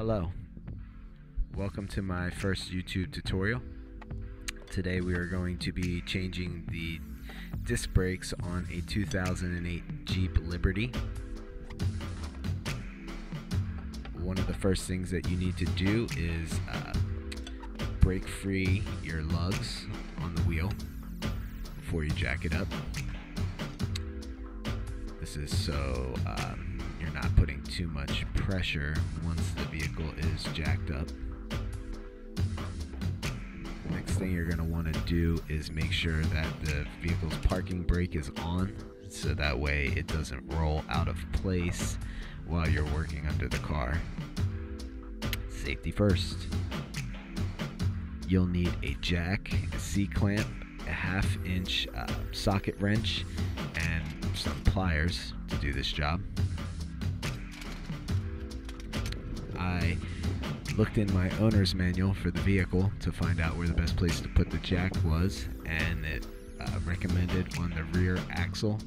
Hello, welcome to my first YouTube tutorial. Today we are going to be changing the disc brakes on a 2008 Jeep Liberty. One of the first things that you need to do is brake free your lugs on the wheel before you jack it up. This is so you're not putting too much pressure once the vehicle is jacked up. Next thing you're going to want to do is make sure that the vehicle's parking brake is on, so that way it doesn't roll out of place while you're working under the car. Safety first. You'll need a jack, a C-clamp, a 1/2 inch socket wrench, and some pliers to do this job. I looked in my owner's manual for the vehicle to find out where the best place to put the jack was, and it recommended on the rear axle.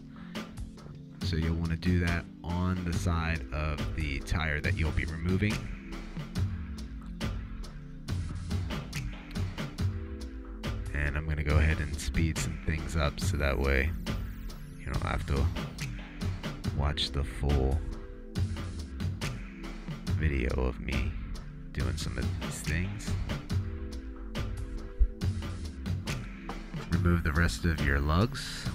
So you'll want to do that on the side of the tire that you'll be removing. And I'm going to go ahead and speed some things up so that way you don't have to watch the full video of me doing some of these things. Remove the rest of your lugs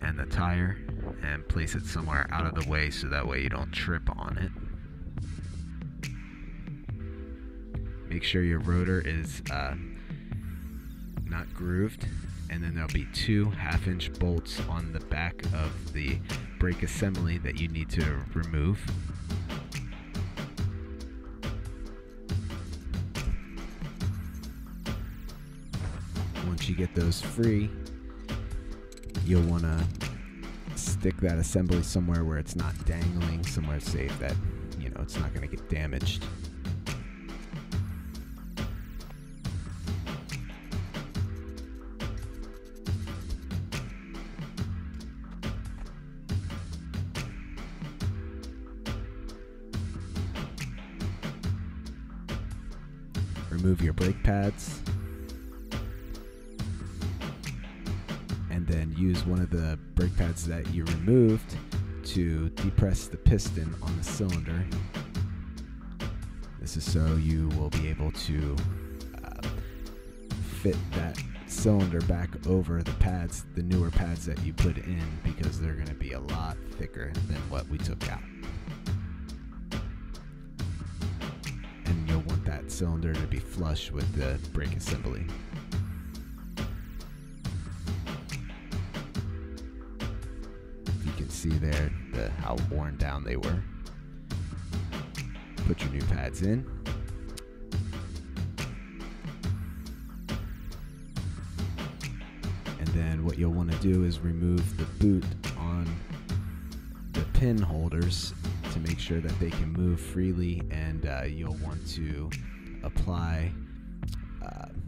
and the tire and place it somewhere out of the way so that way you don't trip on it. Make sure your rotor is not grooved, and then there'll be 2 1/2 inch bolts on the back of the brake assembly that you need to remove. Once you get those free, you'll want to stick that assembly somewhere where it's not dangling, somewhere safe that it's not going to get damaged. Remove your brake pads, and then use one of the brake pads that you removed to depress the piston on the cylinder. This is so you will be able to fit that cylinder back over the pads, the newer pads that you put in, because they're going to be a lot thicker than what we took out. And you'll want that cylinder to be flush with the brake assembly. You can see there how worn down they were. Put your new pads in. And then what you'll want to do is remove the boot on the pin holders to make sure that they can move freely, and you'll want to apply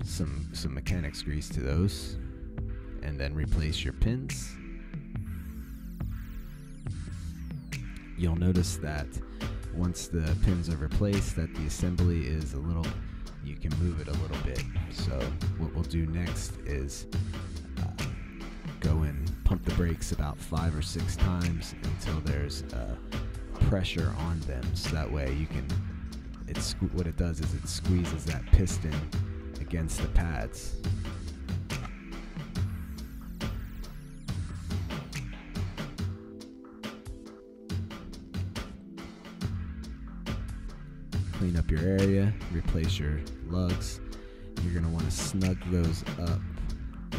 some mechanics grease to those, and then replace your pins. You'll notice that once the pins are replaced, that the assembly is you can move it a little bit. So what we'll do next is go and pump the brakes about 5 or 6 times until there's pressure on them, so that way what it does is it squeezes that piston against the pads. Clean up your area, replace your lugs. You're going to want to snug those up.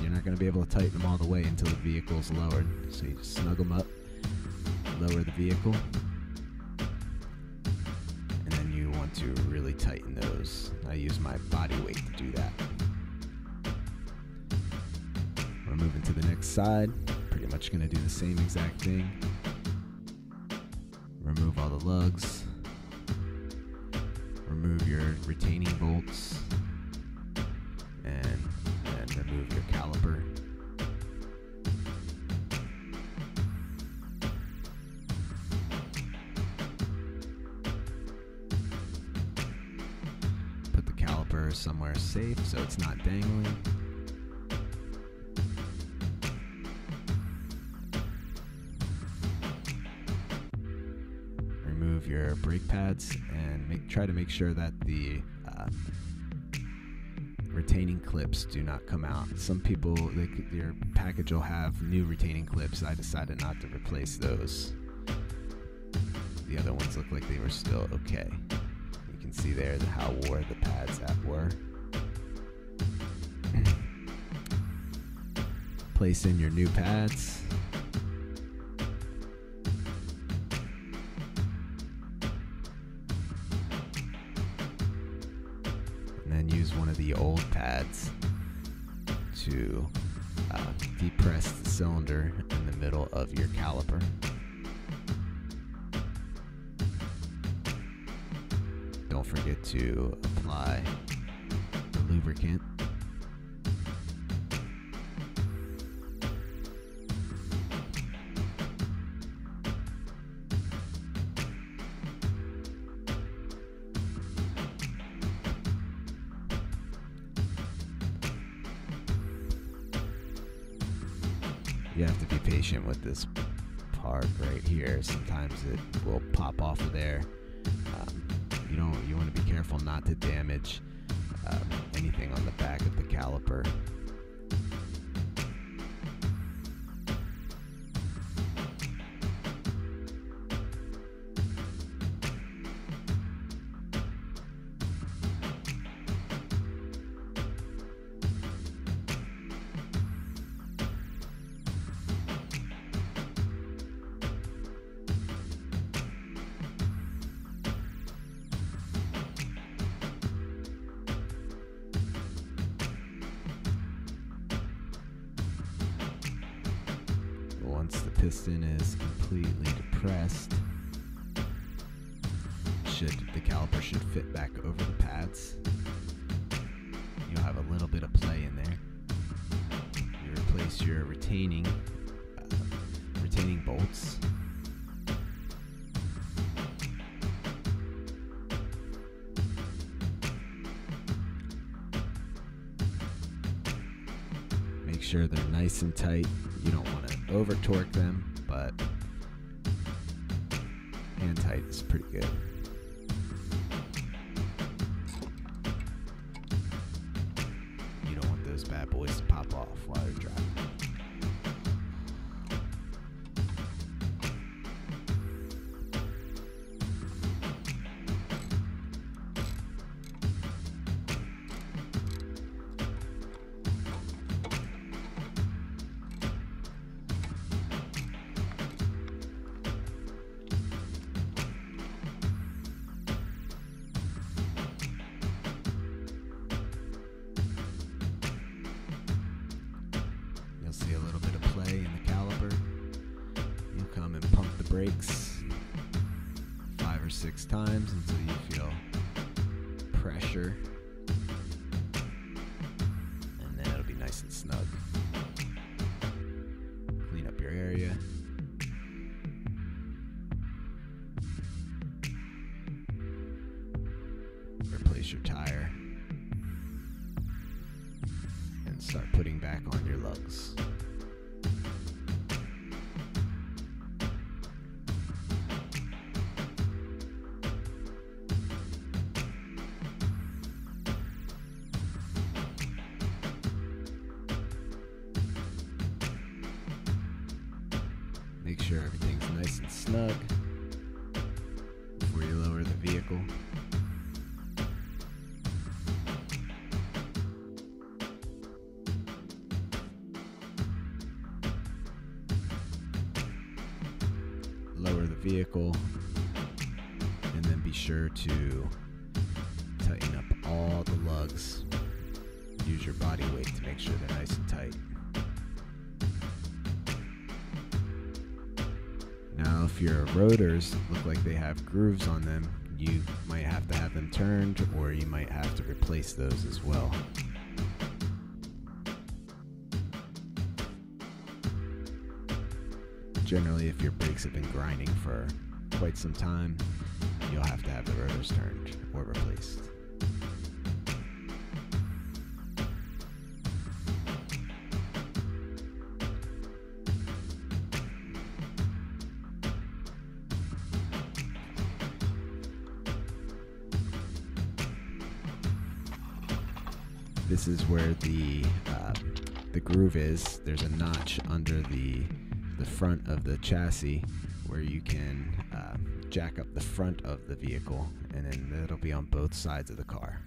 You're not going to be able to tighten them all the way until the vehicle's lowered. So you just snug them up, lower the vehicle, and then you want to really tighten those. I use my body weight to do that. We're moving to the next side. Pretty much going to do the same exact thing. Remove all the lugs. Remove your retaining bolts, and then remove your caliper. caliper somewhere safe so it's not dangling. Remove your brake pads and try to make sure that the retaining clips do not come out. Some people, your package will have new retaining clips. I decided not to replace those. The other ones look like they were still okay. You can see there how wore the pads were. Place in your new pads. And then use one of the old pads to depress the cylinder in the middle of your caliper. Don't forget to apply the lubricant. You have to be patient with this part right here. Sometimes it will pop off of there. You want to be careful not to damage anything on the back of the caliper. Once the piston is completely depressed, the caliper should fit back over the pads. You'll have a little bit of play in there. You replace your retaining bolts. Make sure they're nice and tight. You don't want to over torque them, but hand tight is pretty good. You don't want those bad boys to pop off while you're driving. See a little bit of play in the caliper. You'll come and pump the brakes 5 or 6 times until you feel pressure, and then it'll be nice and snug. Clean up your area. Replace your tire and start putting back on your lugs. Make sure everything's nice and snug before you lower the vehicle. Lower the vehicle, and then be sure to tighten up all the lugs. Use your body weight to make sure they're nice and tight. Now, if your rotors look like they have grooves on them, you might have to have them turned, or you might have to replace those as well. Generally, if your brakes have been grinding for quite some time, you'll have to have the rotors turned or replaced. this is where the groove is. There's a notch under the front of the chassis where you can jack up the front of the vehicle, and then it'll be on both sides of the car.